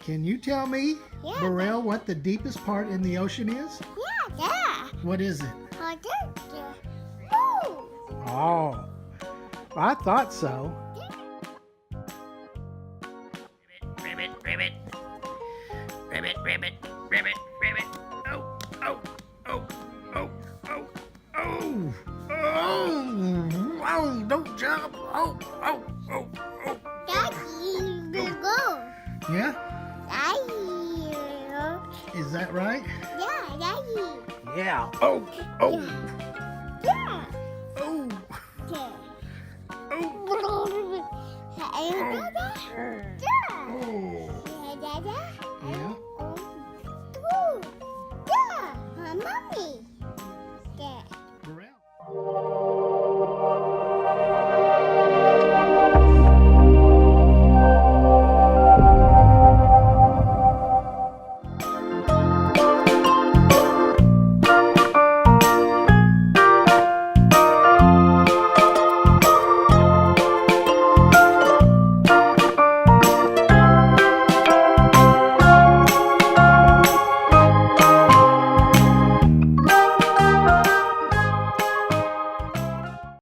Can you tell me, Yeah. Beril, what the deepest part in the ocean is? Yeah. What is it? Oh, Oh, I thought so. Ribbit, ribbit. Ribbit, ribbit, ribbit, ribbit. Oh, oh, oh, oh, oh, oh. Oh, oh, don't jump. Oh, oh, oh, oh. Daddy, we'll go. Yeah? Daddy. Is that right? Yeah, Daddy. Yeah. Oh, oh.